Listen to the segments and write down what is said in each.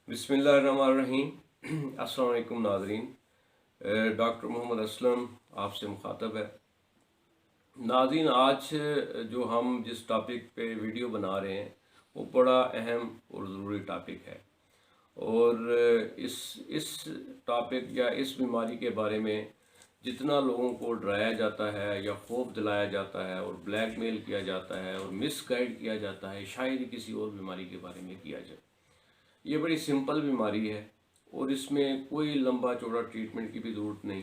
بسم اللہ الرحمن الرحیم۔ السلام علیکم ناظرین، ڈاکٹر محمد اسلم آپ سے مخاطب ہے۔ ناظرین، آج جو ہم جس ٹاپک پہ ویڈیو بنا رہے ہیں وہ بڑا اہم اور ضروری ٹاپک ہے، اور اس ٹاپک یا اس بیماری کے بارے میں جتنا لوگوں کو ڈرایا جاتا ہے یا خوف دلایا جاتا ہے اور بلیک میل کیا جاتا ہے اور مس گائیڈ کیا جاتا ہے، شاید ہی کسی اور بیماری کے بارے میں کیا جائے۔ یہ بڑی سمپل بیماری ہے اور اس میں کوئی لمبا چوڑا ٹریٹمنٹ کی بھی ضرورت نہیں،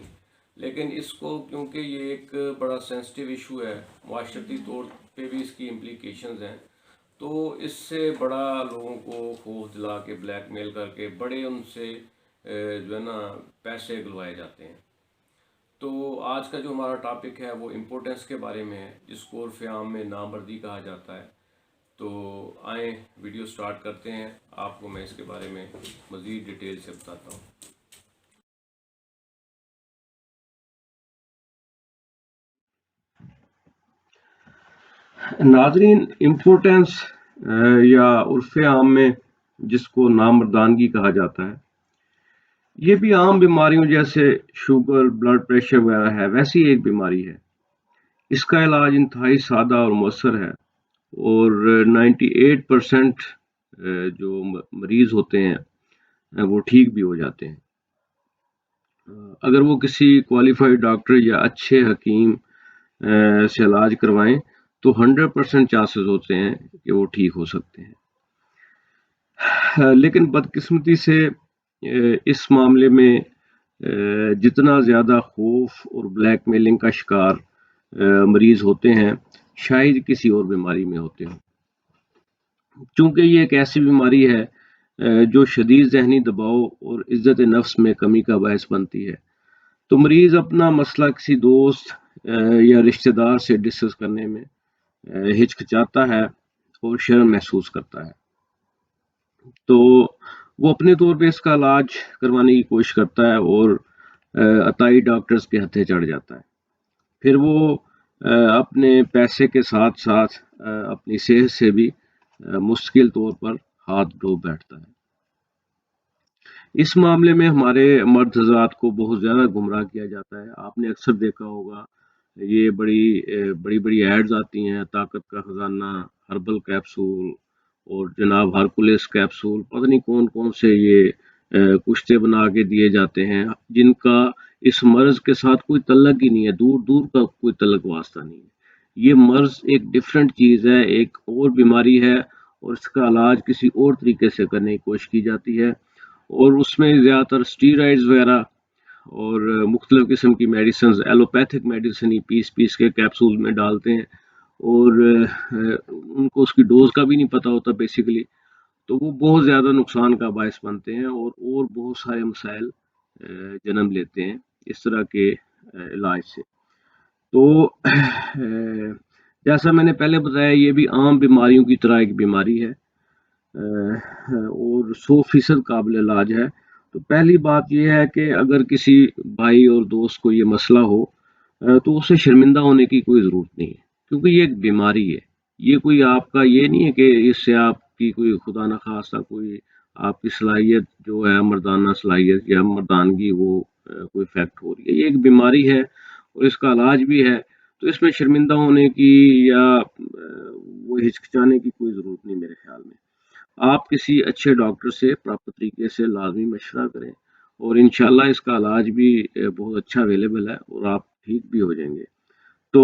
لیکن اس کو کیونکہ یہ ایک بڑا سینسٹیو ایشو ہے، معاشرتی طور پہ بھی اس کی امپلیکیشنز ہیں، تو اس سے بڑا لوگوں کو خوف دلا کے بلیک میل کر کے بڑے ان سے جو ہے نا پیسے گلوائے جاتے ہیں۔ تو آج کا جو ہمارا ٹاپک ہے وہ امپورٹنس کے بارے میں ہے، جس کو عرف عام میں نامردی کہا جاتا ہے۔ تو آئیں ویڈیو سٹارٹ کرتے ہیں، آپ کو میں اس کے بارے میں مزید ڈیٹیل سے بتاتا ہوں۔ ناظرین، امپورٹنس یا عرف عام میں جس کو نامردانگی کہا جاتا ہے، یہ بھی عام بیماریوں جیسے شوگر، بلڈ پریشر وغیرہ ہے، ویسی ایک بیماری ہے۔ اس کا علاج انتہائی سادہ اور مؤثر ہے، اور 98% جو مریض ہوتے ہیں وہ ٹھیک بھی ہو جاتے ہیں اگر وہ کسی کوالیفائڈ ڈاکٹر یا اچھے حکیم سے علاج کروائیں تو 100% چانسز ہوتے ہیں کہ وہ ٹھیک ہو سکتے ہیں۔ لیکن بدقسمتی سے اس معاملے میں جتنا زیادہ خوف اور بلیک میلنگ کا شکار مریض ہوتے ہیں، شاید کسی اور بیماری میں ہوتے ہیں، چونکہ یہ ایک ایسی بیماری ہے جو شدید ذہنی دباؤ اور عزت نفس میں کمی کا باعث بنتی ہے۔ تو مریض اپنا مسئلہ کسی دوست یا رشتہ دار سے ڈسکس کرنے میں ہچکچاتا ہے اور شرم محسوس کرتا ہے، تو وہ اپنے طور پہ اس کا علاج کروانے کی کوشش کرتا ہے اور عطائی ڈاکٹرز کے ہتھے چڑھ جاتا ہے۔ پھر وہ اپنے پیسے کے ساتھ ساتھ اپنی صحت سے بھی مستقل طور پر ہاتھ دھو بیٹھتا ہے۔ اس معاملے میں ہمارے مرد حضرات کو بہت زیادہ گمراہ کیا جاتا ہے۔ آپ نے اکثر دیکھا ہوگا یہ بڑی ایڈز آتی ہیں، طاقت کا خزانہ، ہربل کیپسول اور جناب ہرکولیس کیپسول، پتہ نہیں کون کون سے یہ کشتے بنا کے دیے جاتے ہیں، جن کا اس مرض کے ساتھ کوئی تعلق ہی نہیں ہے، دور دور کا کوئی تعلق واسطہ نہیں ہے۔ یہ مرض ایک ڈفرینٹ چیز ہے، ایک اور بیماری ہے، اور اس کا علاج کسی اور طریقے سے کرنے کی کوشش کی جاتی ہے، اور اس میں زیادہ تر اسٹیرائڈز وغیرہ اور مختلف قسم کی میڈیسنز، ایلوپیتھک میڈیسن ہی پیس کے کیپسول میں ڈالتے ہیں، اور ان کو اس کی ڈوز کا بھی نہیں پتہ ہوتا بیسیکلی، تو وہ بہت زیادہ نقصان کا باعث بنتے ہیں اور بہت سارے مسائل جنم لیتے ہیں اس طرح کے علاج سے۔ تو جیسا میں نے پہلے بتایا، یہ بھی عام بیماریوں کی طرح ایک بیماری ہے اور 100% قابل علاج ہے۔ تو پہلی بات یہ ہے کہ اگر کسی بھائی اور دوست کو یہ مسئلہ ہو تو اسے شرمندہ ہونے کی کوئی ضرورت نہیں ہے، کیونکہ یہ ایک بیماری ہے۔ یہ کوئی آپ کا یہ نہیں ہے کہ اس سے آپ کی کوئی خدا نخواستہ کوئی آپ کی صلاحیت جو ہے، مردانہ صلاحیت یا مردانگی، وہ کوئی افیکٹ ہو رہی ہے۔ یہ ایک بیماری ہے اور اس کا علاج بھی ہے، تو اس میں شرمندہ ہونے کی یا وہ ہچکچانے کی کوئی ضرورت نہیں میرے خیال میں۔ آپ کسی اچھے ڈاکٹر سے پراپر طریقے سے لازمی مشورہ کریں، اور انشاءاللہ اس کا علاج بھی بہت اچھا اویلیبل ہے اور آپ ٹھیک بھی ہو جائیں گے۔ تو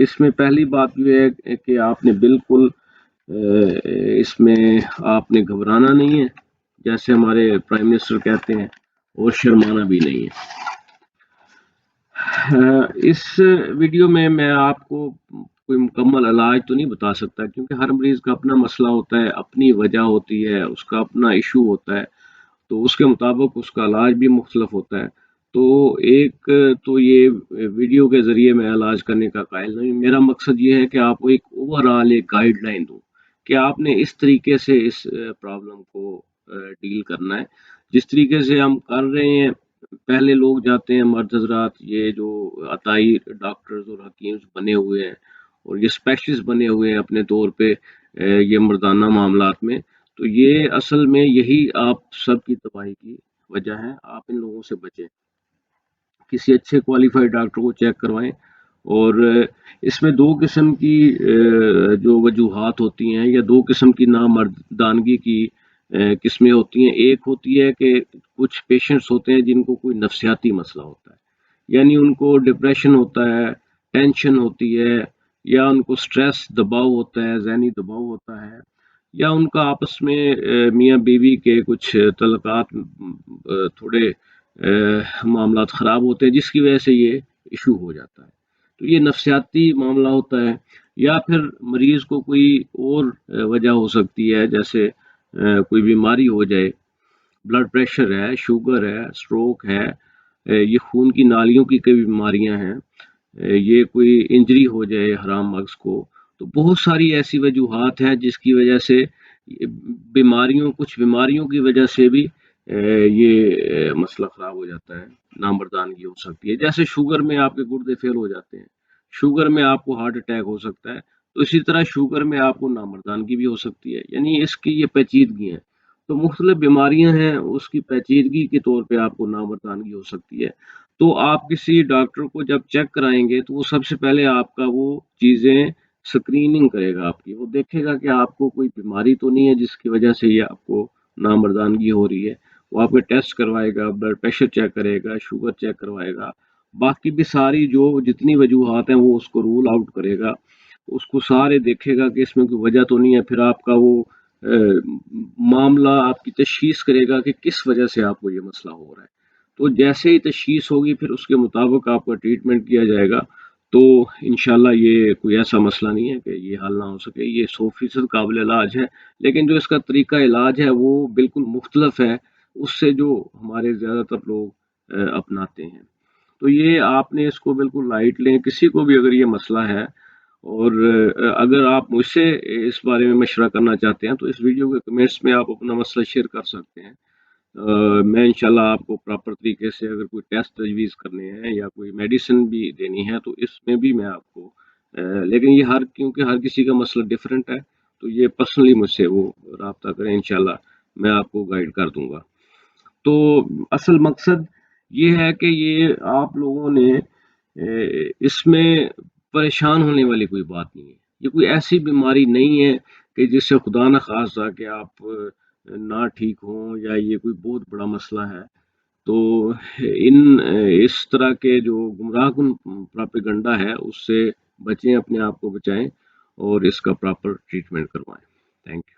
اس میں پہلی بات یہ ہے کہ آپ نے بالکل اس میں آپ نے گھبرانا نہیں ہے، جیسے ہمارے پرائم منسٹر کہتے ہیں، اور شرمانا بھی نہیں ہے۔ اس ویڈیو میں آپ کو کوئی مکمل علاج تو نہیں بتا سکتا، کیونکہ ہر مریض کا اپنا مسئلہ ہوتا ہے، اپنی وجہ ہوتی ہے، اس کا اپنا ایشو ہوتا ہے، تو اس کے مطابق اس کا علاج بھی مختلف ہوتا ہے۔ تو ایک تو یہ ویڈیو کے ذریعے میں علاج کرنے کا قائل نہیں، میرا مقصد یہ ہے کہ آپ کو ایک اوور آل ایک گائیڈ لائن دوں کہ آپ نے اس طریقے سے اس پرابلم کو ڈیل کرنا ہے، جس طریقے سے ہم کر رہے ہیں۔ پہلے لوگ جاتے ہیں، مرد حضرات، یہ جو عطائی ڈاکٹرز اور حکیم بنے ہوئے ہیں اور یہ اسپیشلسٹ بنے ہوئے ہیں اپنے طور پہ یہ مردانہ معاملات میں، تو یہ اصل میں یہی آپ سب کی تباہی کی وجہ ہے. آپ ان لوگوں سے بچیں، کسی اچھے کوالیفائڈ ڈاکٹر کو چیک کروائیں. اور اس میں دو قسم کی جو وجوہات ہوتی ہیں یا دو قسم کی نامردانگی کی قسمیں ہوتی ہیں. ایک ہوتی ہے کہ کچھ پیشنٹس ہوتے ہیں جن کو کوئی نفسیاتی مسئلہ ہوتا ہے، یعنی ان کو ڈپریشن ہوتا ہے، ٹینشن ہوتی ہے، یا ان کو سٹریس دباؤ ہوتا ہے، ذہنی دباؤ ہوتا ہے، یا ان کا آپس میں میاں بیوی کے کچھ تعلقات تھوڑے معاملات خراب ہوتے ہیں جس کی وجہ سے یہ ایشو ہو جاتا ہے. تو یہ نفسیاتی معاملہ ہوتا ہے. یا پھر مریض کو کوئی اور وجہ ہو سکتی ہے، جیسے کوئی بیماری ہو جائے، بلڈ پریشر ہے، شوگر ہے، سٹروک ہے، یہ خون کی نالیوں کی کئی بیماریاں ہیں، یہ کوئی انجری ہو جائے حرام مغز کو. تو بہت ساری ایسی وجوہات ہیں جس کی وجہ سے کچھ بیماریوں کی وجہ سے بھی یہ مسئلہ خراب ہو جاتا ہے، نامردانگی ہو سکتی ہے. جیسے شوگر میں آپ کے گردے فیل ہو جاتے ہیں، شوگر میں آپ کو ہارٹ اٹیک ہو سکتا ہے، تو اسی طرح شوگر میں آپ کو نامردانگی بھی ہو سکتی ہے. یعنی اس کی یہ پیچیدگی ہیں. تو مختلف بیماریاں ہیں، اس کی پیچیدگی کے طور پہ آپ کو نامردانگی ہو سکتی ہے. تو آپ کسی ڈاکٹر کو جب چیک کرائیں گے تو وہ سب سے پہلے آپ کا وہ چیزیں سکریننگ کرے گا، آپ کی وہ دیکھے گا کہ آپ کو کوئی بیماری تو نہیں ہے جس کی وجہ سے یہ آپ کو نامردانگی ہو رہی ہے. وہ آپ کے ٹیسٹ کروائے گا، بلڈ پریشر چیک کرے گا، شوگر چیک کروائے گا، باقی بھی ساری جو جتنی وجوہات ہیں وہ اس کو رول آؤٹ کرے گا، اس کو سارے دیکھے گا کہ اس میں کوئی وجہ تو نہیں ہے. پھر آپ کا وہ معاملہ آپ کی تشخیص کرے گا کہ کس وجہ سے آپ کو یہ مسئلہ ہو رہا ہے. تو جیسے ہی تشخیص ہوگی پھر اس کے مطابق آپ کا ٹریٹمنٹ کیا جائے گا. تو انشاءاللہ یہ کوئی ایسا مسئلہ نہیں ہے کہ یہ حل نہ ہو سکے، یہ 100% قابل علاج ہے. لیکن جو اس کا طریقہ علاج ہے وہ بالکل مختلف ہے اس سے جو ہمارے زیادہ تر لوگ اپناتے ہیں. تو یہ آپ نے اس کو بالکل لائٹ لیں. کسی کو بھی اگر یہ مسئلہ ہے اور اگر آپ مجھ سے اس بارے میں مشورہ کرنا چاہتے ہیں تو اس ویڈیو کے کمنٹس میں آپ اپنا مسئلہ شیئر کر سکتے ہیں. میں انشاءاللہ آپ کو پراپر طریقے سے اگر کوئی ٹیسٹ تجویز کرنے ہیں یا کوئی میڈیسن بھی دینی ہے تو اس میں بھی میں آپ کو لیکن یہ کیونکہ ہر کسی کا مسئلہ ڈیفرنٹ ہے تو یہ پرسنلی مجھ سے وہ رابطہ کریں، انشاءاللہ میں آپ کو گائیڈ کر دوں گا. تو اصل مقصد یہ ہے کہ یہ آپ لوگوں نے اس میں پریشان ہونے والی کوئی بات نہیں ہے. یہ کوئی ایسی بیماری نہیں ہے کہ جس سے خدا نہ خواستہ کہ آپ نہ ٹھیک ہوں یا یہ کوئی بہت بڑا مسئلہ ہے. تو اس طرح کے جو گمراہ کن پراپیگنڈا ہے اس سے بچیں، اپنے آپ کو بچائیں اور اس کا پراپر ٹریٹمنٹ کروائیں. Thank you.